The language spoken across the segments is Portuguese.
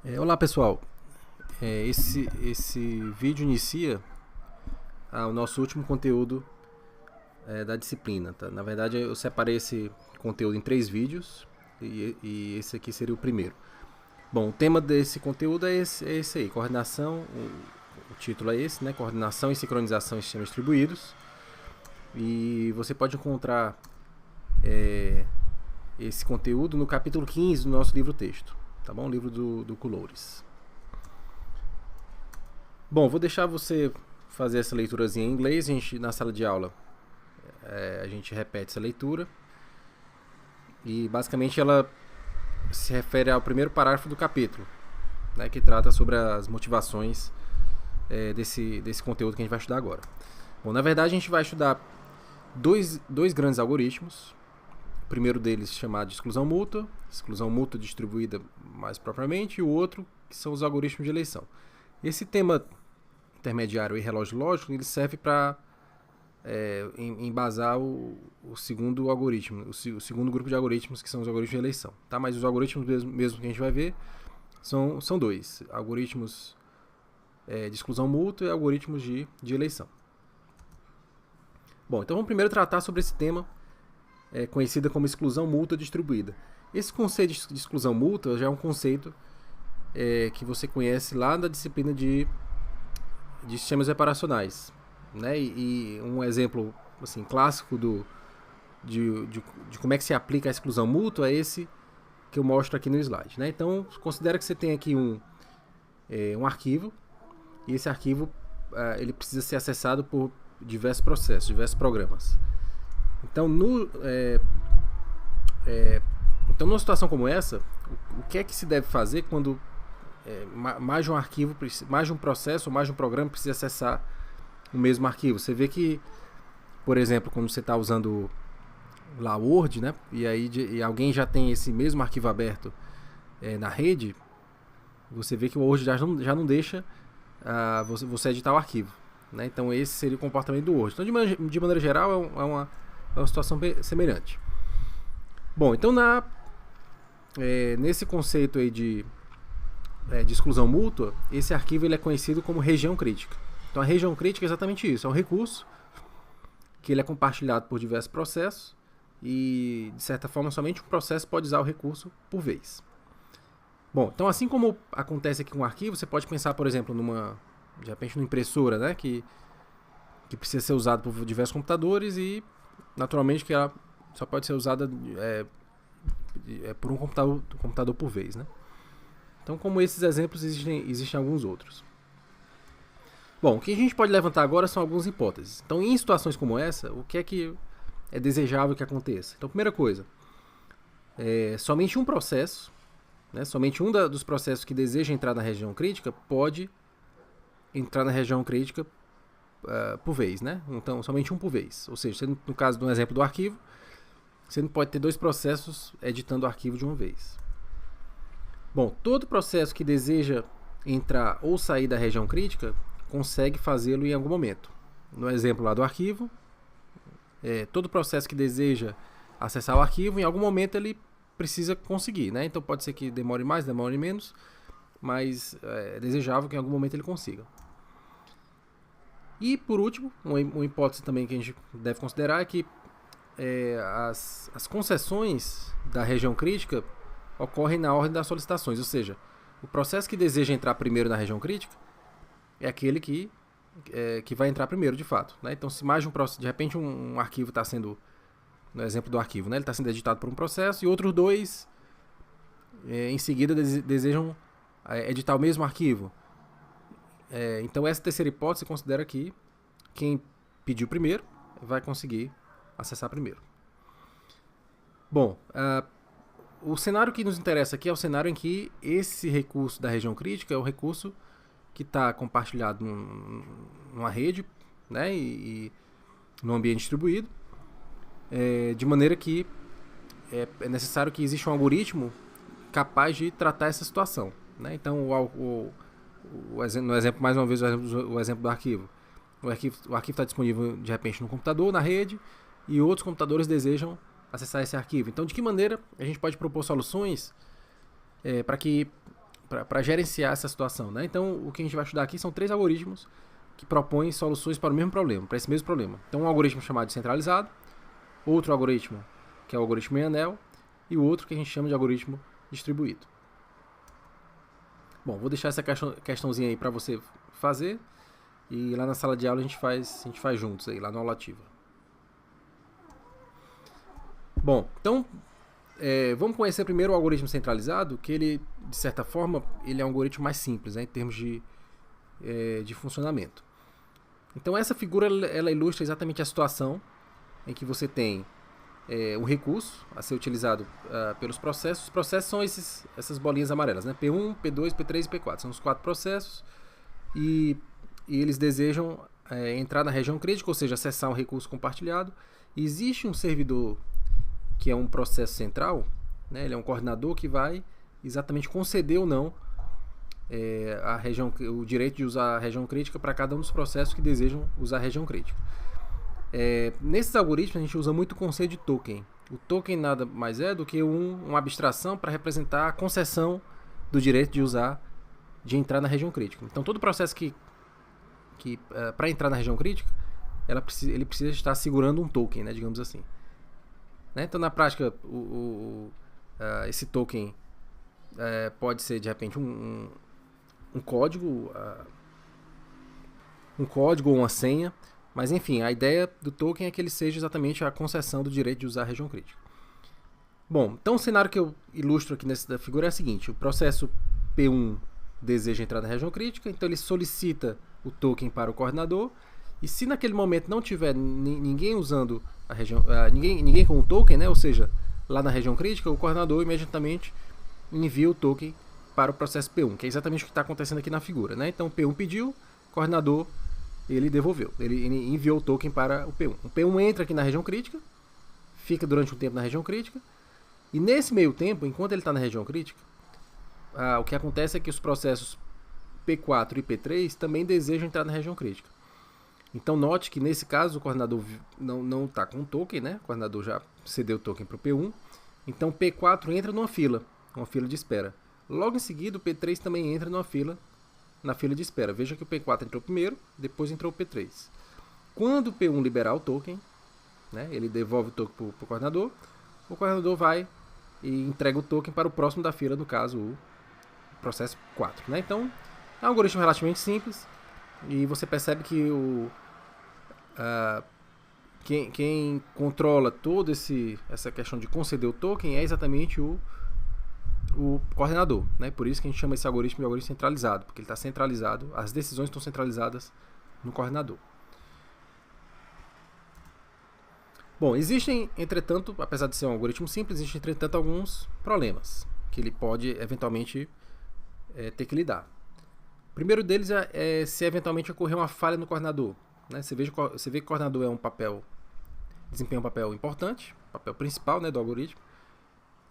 Olá pessoal, esse vídeo inicia o nosso último conteúdo da disciplina. Tá? Na verdade, eu separei esse conteúdo em 3 vídeos e esse aqui seria o primeiro. Bom, o tema desse conteúdo é esse aí, coordenação, o título é esse, né? Coordenação e sincronização em sistemas distribuídos. E você pode encontrar esse conteúdo no capítulo 15 do nosso livro-texto, tá bom? O livro do Couloures. Bom, vou deixar você fazer essa leiturazinha em inglês. Na sala de aula, a gente repete essa leitura. E basicamente ela se refere ao primeiro parágrafo do capítulo, né, que trata sobre as motivações desse conteúdo que a gente vai estudar agora. Bom, na verdade a gente vai estudar dois grandes algoritmos. O primeiro deles chamado de exclusão mútua distribuída mais propriamente, e o outro que são os algoritmos de eleição. Esse tema intermediário e relógio lógico, ele serve para embasar o segundo algoritmo, o segundo grupo de algoritmos, que são os algoritmos de eleição. Tá? Mas os algoritmos mesmo que a gente vai ver são dois: algoritmos de exclusão mútua e algoritmos de eleição. Bom, então vamos primeiro tratar sobre esse tema conhecido como exclusão mútua distribuída. Esse conceito de exclusão mútua já é um conceito que você conhece lá da disciplina de sistemas operacionais, né? E um exemplo assim, clássico de como é que se aplica a exclusão mútua é esse que eu mostro aqui no slide, né? Então, considera que você tem aqui um arquivo, e esse arquivo ele precisa ser acessado por diversos processos, diversos programas. Então, numa situação como essa, o que é que se deve fazer quando mais de um arquivo, mais de um processo ou mais de um programa precisa acessar o mesmo arquivo? Você vê que, por exemplo, quando você está usando lá o Word, né, e alguém já tem esse mesmo arquivo aberto na rede, você vê que o Word já não deixa você editar o arquivo, né? Então esse seria o comportamento do Word. Então, de maneira geral, é uma situação semelhante. Bom, então nesse conceito aí de exclusão mútua, esse arquivo ele é conhecido como região crítica. Então a região crítica é exatamente isso, é um recurso que ele é compartilhado por diversos processos e, de certa forma, somente um processo pode usar o recurso por vez. Bom, então assim como acontece aqui com o arquivo, você pode pensar, por exemplo, de repente numa impressora, né, que precisa ser usada por diversos computadores e, naturalmente, que ela só pode ser usada por um computador por vez, né? Então, como esses exemplos, existem alguns outros. Bom, o que a gente pode levantar agora são algumas hipóteses. Então, em situações como essa, o que é desejável que aconteça? Então, primeira coisa, somente um processo, né, somente dos processos que deseja entrar na região crítica pode entrar na região crítica por vez, né? Então, somente um por vez. Ou seja, no caso do exemplo do arquivo, você não pode ter dois processos editando o arquivo de uma vez. Bom, todo processo que deseja entrar ou sair da região crítica consegue fazê-lo em algum momento. No exemplo lá do arquivo, todo processo que deseja acessar o arquivo, em algum momento ele precisa conseguir, né? Então pode ser que demore mais, demore menos, mas é desejável que em algum momento ele consiga. E por último, uma hipótese também que a gente deve considerar é que as concessões da região crítica ocorrem na ordem das solicitações, ou seja, o processo que deseja entrar primeiro na região crítica é aquele que vai entrar primeiro, de fato, né? Então, se mais de um processo, de repente um arquivo está sendo, no exemplo do arquivo, né, ele está sendo editado por um processo e outros dois em seguida desejam editar o mesmo arquivo. Então, essa terceira hipótese considera que quem pediu primeiro vai conseguir acessar primeiro. Bom, o cenário que nos interessa aqui é o cenário em que esse recurso da região crítica é o recurso que está compartilhado numa rede, né, e num ambiente distribuído, de maneira que é necessário que exista um algoritmo capaz de tratar essa situação, né? Então, no exemplo, mais uma vez, o exemplo do arquivo. O arquivo está disponível, de repente, no computador, na rede, e outros computadores desejam acessar esse arquivo. Então, de que maneira a gente pode propor soluções para que para gerenciar essa situação, né? Então, o que a gente vai estudar aqui são 3 algoritmos que propõem soluções para o mesmo problema, para esse mesmo problema. Então, um algoritmo chamado de centralizado, outro algoritmo que é o algoritmo em anel, e o outro que a gente chama de algoritmo distribuído. Bom, vou deixar essa questãozinha aí para você fazer, e lá na sala de aula a gente faz juntos aí, lá na aula ativa. Bom, então vamos conhecer primeiro o algoritmo centralizado, que ele, de certa forma, ele é um algoritmo mais simples, né, em termos de funcionamento. Então essa figura ela ilustra exatamente a situação em que você tem um recurso a ser utilizado pelos processos. Os processos são essas bolinhas amarelas, né? P1, P2, P3 e P4. São os 4 processos e eles desejam entrar na região crítica, ou seja, acessar um recurso compartilhado. E existe um servidor que é um processo central, né? Ele é um coordenador que vai exatamente conceder ou não o direito de usar a região crítica para cada um dos processos que desejam usar a região crítica. Nesses algoritmos a gente usa muito o conceito de token. O token nada mais é do que uma abstração para representar a concessão do direito de entrar na região crítica. Então todo processo que para entrar na região crítica, ele precisa estar segurando um token, né, digamos assim. Né? Então na prática esse token pode ser de repente um código ou uma senha. Mas enfim, a ideia do token é que ele seja exatamente a concessão do direito de usar a região crítica. Bom, então o cenário que eu ilustro aqui nessa figura é o seguinte: o processo P1 deseja entrar na região crítica, então ele solicita o token para o coordenador, e se naquele momento não tiver ninguém usando a região, ninguém com o token, né, ou seja, lá na região crítica, o coordenador imediatamente envia o token para o processo P1, que é exatamente o que está acontecendo aqui na figura, né? Então o P1 pediu, o coordenador ele devolveu, ele enviou o token para o P1. O P1 entra aqui na região crítica, fica durante um tempo na região crítica, e nesse meio tempo, enquanto ele está na região crítica, o que acontece é que os processos P4 e P3 também desejam entrar na região crítica. Então note que nesse caso o coordenador não está com o token, né? O coordenador já cedeu o token para o P1, então o P4 entra numa fila de espera. Logo em seguida o P3 também entra na fila de espera. Veja que o P4 entrou primeiro, depois entrou o P3. Quando o P1 liberar o token, né, ele devolve o token para o coordenador vai e entrega o token para o próximo da fila, no caso o processo 4. Né? Então é um algoritmo relativamente simples e você percebe que quem controla toda essa questão de conceder o token é exatamente o coordenador, né? Por isso que a gente chama esse algoritmo de algoritmo centralizado, porque ele está centralizado, as decisões estão centralizadas no coordenador. Bom, existem, entretanto, apesar de ser um algoritmo simples, existem, entretanto, alguns problemas que ele pode, eventualmente, ter que lidar. O primeiro deles é se eventualmente ocorrer uma falha no coordenador. Né? Você vê que o coordenador desempenha um papel importante, papel principal, né, do algoritmo,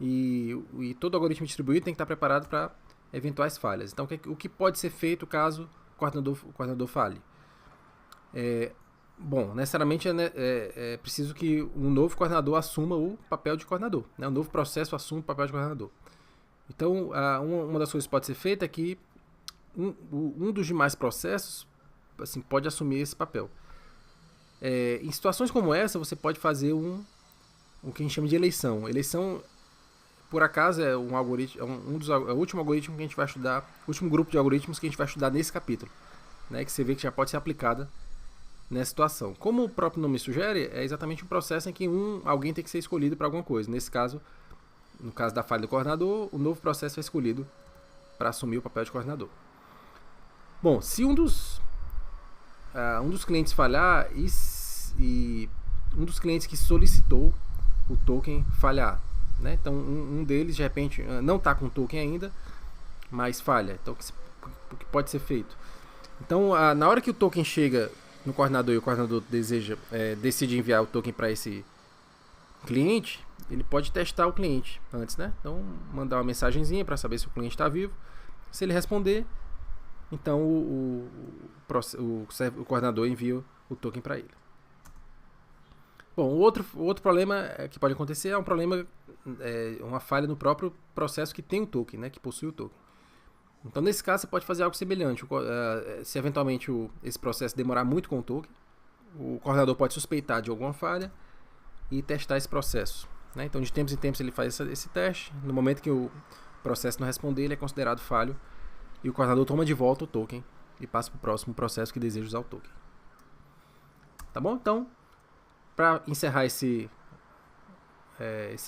e todo algoritmo distribuído tem que estar preparado para eventuais falhas. Então, o que pode ser feito caso o coordenador falhe? Bom, necessariamente é preciso que um novo coordenador assuma o papel de coordenador, né? Um novo processo assuma o papel de coordenador. Então, uma das coisas que pode ser feita é que um dos demais processos assim, pode assumir esse papel. Em situações como essa, você pode fazer o que a gente chama de eleição. Eleição, por acaso, é um algoritmo, é o último algoritmo que a gente vai estudar, o último grupo de algoritmos que a gente vai estudar nesse capítulo, né, que você vê que já pode ser aplicada nessa situação. Como o próprio nome sugere, é exatamente um processo em que alguém tem que ser escolhido para alguma coisa. Nesse caso, no caso da falha do coordenador, o novo processo é escolhido para assumir o papel de coordenador. Bom, se um dos clientes falhar e um dos clientes que solicitou o token falhar, né? Então um deles de repente não está com o token ainda, mas falha. Então o que pode ser feito? Então na hora que o token chega no coordenador e o coordenador decide enviar o token para esse cliente, ele pode testar o cliente antes, né? Então mandar uma mensagenzinha para saber se o cliente está vivo. Se ele responder, então o coordenador envia o token para ele. Bom, o outro problema que pode acontecer é um problema, uma falha no próprio processo que tem o token, né, que possui o token. Então, nesse caso, você pode fazer algo semelhante. Se eventualmente esse processo demorar muito com o token, o coordenador pode suspeitar de alguma falha e testar esse processo, né? Então, de tempos em tempos, ele faz esse teste. No momento que o processo não responder, ele é considerado falho e o coordenador toma de volta o token e passa para o próximo processo que deseja usar o token. Tá bom? Então, para encerrar esse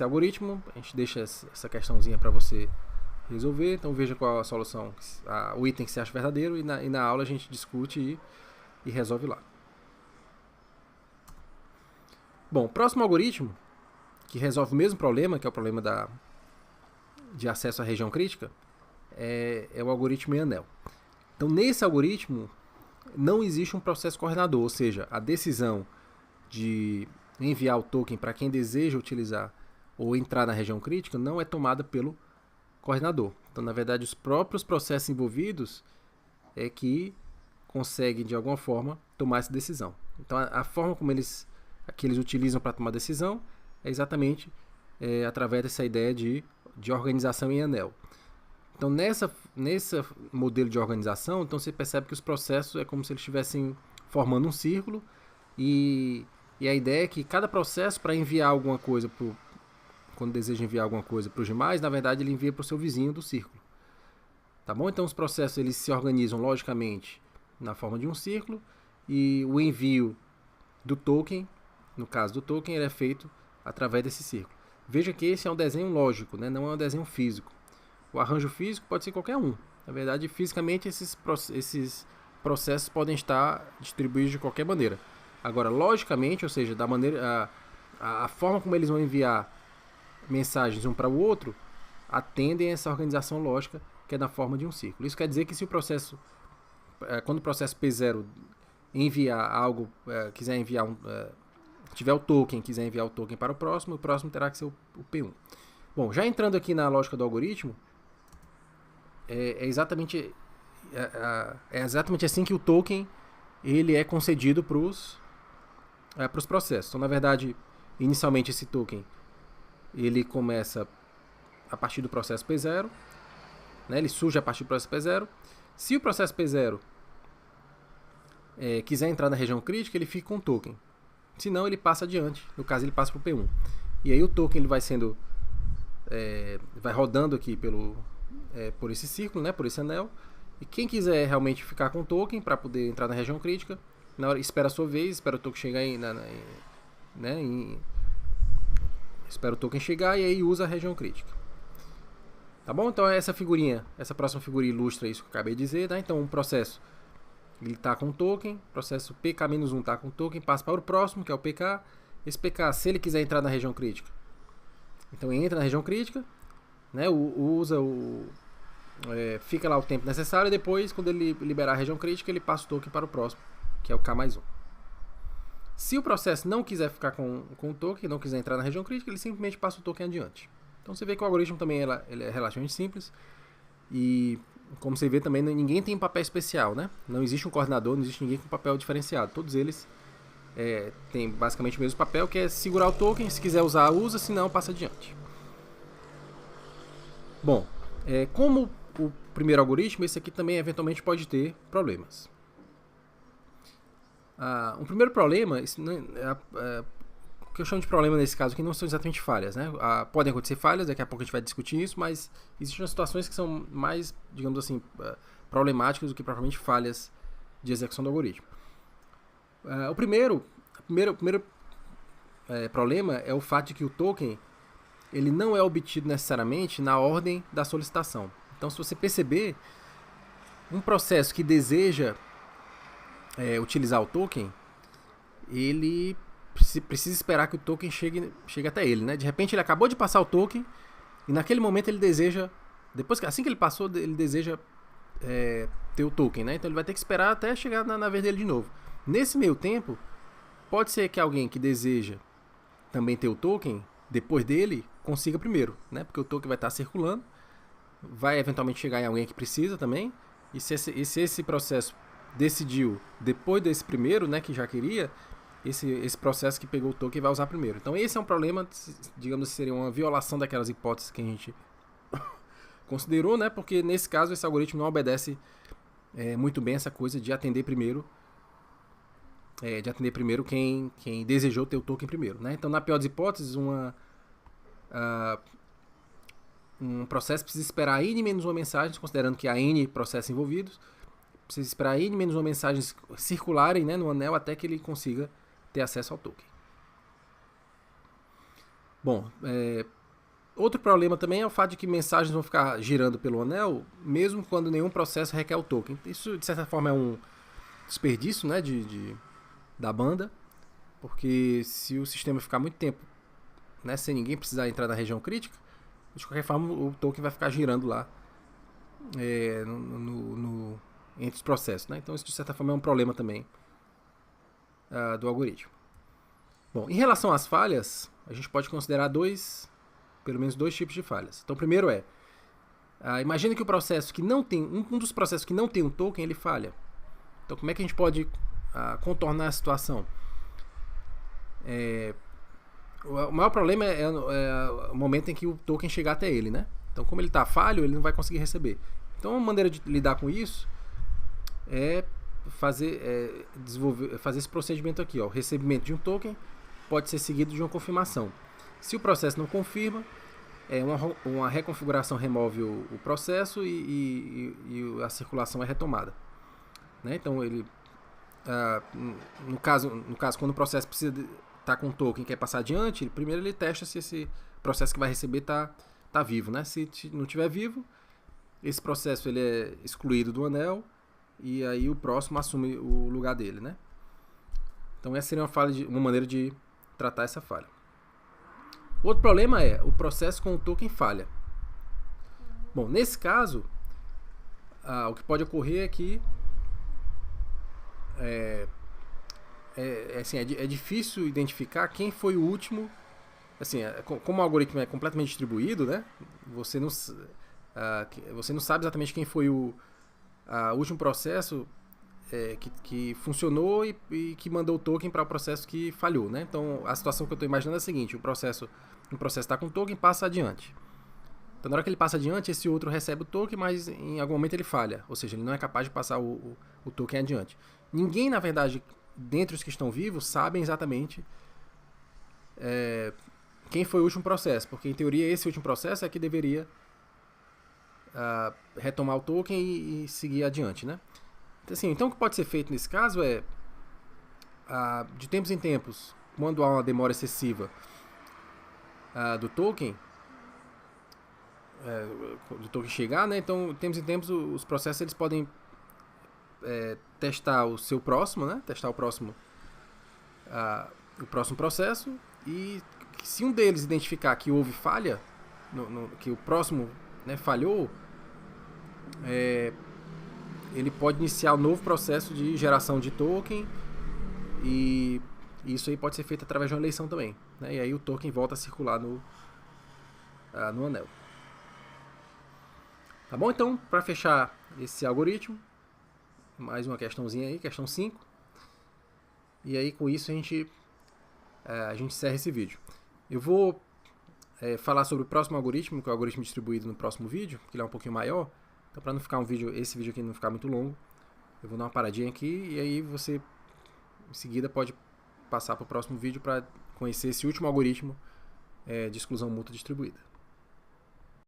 algoritmo, a gente deixa essa questãozinha para você resolver. Então, veja qual a solução, o item que você acha verdadeiro, e na aula a gente discute e resolve lá. Bom, o próximo algoritmo, que resolve o mesmo problema, que é o problema de acesso à região crítica, é o algoritmo em anel. Então, nesse algoritmo, não existe um processo coordenador, ou seja, a decisão de enviar o token para quem deseja utilizar ou entrar na região crítica não é tomada pelo coordenador. Então, na verdade, os próprios processos envolvidos é que conseguem, de alguma forma, tomar essa decisão. Então, a forma como eles utilizam para tomar decisão é exatamente através dessa ideia de organização em anel. Então, nesse modelo de organização, então você percebe que os processos é como se eles estivessem formando um círculo e a ideia é que cada processo, para enviar alguma coisa, quando deseja enviar alguma coisa para os demais, na verdade ele envia para o seu vizinho do círculo. Tá bom? Então, os processos eles se organizam logicamente na forma de um círculo e o envio do token, no caso do token, ele é feito através desse círculo. Veja que esse é um desenho lógico, né? Não é um desenho físico. O arranjo físico pode ser qualquer um. Na verdade, fisicamente, esses processos podem estar distribuídos de qualquer maneira. Agora, logicamente, ou seja, da maneira, a forma como eles vão enviar mensagens um para o outro, atendem a essa organização lógica que é na forma de um círculo. Isso quer dizer que se o processo, quando o processo P0 enviar algo, quiser enviar tiver o token, quiser enviar o token para o próximo terá que ser o P1. Bom, já entrando aqui na lógica do algoritmo, é exatamente assim que o token ele é concedido para os processos. Então, na verdade, inicialmente esse token ele começa a partir do processo P0, né? Ele surge a partir do processo P0. Se o processo P0 quiser entrar na região crítica, ele fica com o token. Se não, ele passa adiante. No caso, ele passa para o P1. E aí o token ele vai sendo vai rodando aqui por esse círculo, né, por esse anel. E quem quiser realmente ficar com o token para poder entrar na região crítica, na hora espera a sua vez, espera o token chegar espera o token chegar e aí usa a região crítica. Tá bom? Então essa próxima figurinha ilustra isso que eu acabei de dizer, tá? Então um processo ele está com o token, processo PK-1 está com o token, passa para o próximo, que é o PK. Esse PK, se ele quiser entrar na região crítica, então entra na região crítica, né, fica lá o tempo necessário e depois, quando ele liberar a região crítica, ele passa o token para o próximo, que é o K+1. Se o processo não quiser ficar com o token, não quiser entrar na região crítica, ele simplesmente passa o token adiante. Então você vê que o algoritmo também ele é relativamente simples e, como você vê também, ninguém tem um papel especial, né? Não existe um coordenador, não existe ninguém com papel diferenciado. Todos eles têm basicamente o mesmo papel, que é segurar o token, se quiser usar, usa, se não, passa adiante. Bom, como o primeiro algoritmo, esse aqui também eventualmente pode ter problemas. Um primeiro problema, o que eu chamo de problema nesse caso aqui não são exatamente falhas, né? Podem acontecer falhas, daqui a pouco a gente vai discutir isso, mas existem situações que são mais, digamos assim, problemáticas do que propriamente falhas de execução do algoritmo. O primeiro problema é o fato de que o token ele não é obtido necessariamente na ordem da solicitação. Então, se você perceber, um processo que deseja utilizar o token, ele precisa esperar que o token chegue até ele, né? De repente ele acabou de passar o token e naquele momento ele deseja, assim que ele passou, ele deseja ter o token, né? Então ele vai ter que esperar até chegar na vez dele de novo. Nesse meio tempo, pode ser que alguém que deseja também ter o token depois dele consiga primeiro, né? Porque o token vai estar circulando, vai eventualmente chegar em alguém que precisa também, e se esse processo decidiu depois desse primeiro, né, que já queria, esse processo que pegou o token vai usar primeiro. Então esse é um problema, digamos que seria uma violação daquelas hipóteses que a gente considerou, né? Porque nesse caso esse algoritmo não obedece muito bem essa coisa de atender primeiro quem desejou ter o token primeiro, né? Então, na pior das hipóteses, um processo precisa esperar N menos uma mensagem, considerando que há N processos envolvidos, precisa esperar N menos uma mensagem circularem, né, no anel até que ele consiga ter acesso ao token. Bom, outro problema também é o fato de que mensagens vão ficar girando pelo anel, mesmo quando nenhum processo requer o token. Isso, de certa forma, é um desperdício, né, da banda, porque se o sistema ficar muito tempo, né, sem ninguém precisar entrar na região crítica, de qualquer forma o token vai ficar girando lá entre os processos, né? Então isso de certa forma é um problema também do algoritmo. Bom, em relação às falhas, a gente pode considerar pelo menos dois tipos de falhas. Então, o primeiro imagine que o processo que não tem um dos processos que não tem um token, ele falha. Então, como é que a gente pode contornar a situação? O maior problema é o momento em que o token chegar até ele, né? Então, como ele está falho, ele não vai conseguir receber. Então, uma maneira de lidar com isso é fazer esse procedimento aqui, ó. O recebimento de um token pode ser seguido de uma confirmação. Se o processo não confirma, uma reconfiguração remove o processo e a circulação é retomada, né? Então, no caso, quando o processo precisa estar com um token e quer passar adiante, primeiro ele testa se esse processo que vai receber tá vivo, né? Se não estiver vivo, esse processo ele é excluído do anel e aí o próximo assume o lugar dele, né? Então essa seria uma maneira de tratar essa falha. Outro problema é o processo com o token falha. Bom, nesse caso, o que pode ocorrer é que é difícil identificar quem foi o último. Assim, como o algoritmo é completamente distribuído, né? Você não sabe exatamente quem foi o último processo que funcionou e que mandou o token para o processo que falhou, né? Então, a situação que eu estou imaginando é a seguinte: o processo está com o token, passa adiante. Então, na hora que ele passa adiante, esse outro recebe o token, mas em algum momento ele falha. Ou seja, ele não é capaz de passar o token adiante. Ninguém, na verdade, dentre os que estão vivos, sabem exatamente quem foi o último processo. Porque, em teoria, esse último processo é que deveria retomar o token e seguir adiante, né? Então, o que pode ser feito nesse caso é, de tempos em tempos, quando há uma demora excessiva do token chegar, né? Então, de tempos em tempos, os processos eles podem testar o seu próximo, né? Testar o próximo processo, e se um deles identificar que houve falha, que o próximo, né, falhou, ele pode iniciar um novo processo de geração de token, e isso aí pode ser feito através de uma eleição também, né? E aí o token volta a circular no anel. Tá bom? Então, para fechar esse algoritmo, mais uma questãozinha aí, questão 5. E aí, com isso, a gente encerra esse vídeo. Eu vou falar sobre o próximo algoritmo, que é o algoritmo distribuído no próximo vídeo, que ele é um pouquinho maior. Então, para não ficar esse vídeo aqui não ficar muito longo, eu vou dar uma paradinha aqui e aí você, em seguida, pode passar para o próximo vídeo para conhecer esse último algoritmo de exclusão mútua distribuída.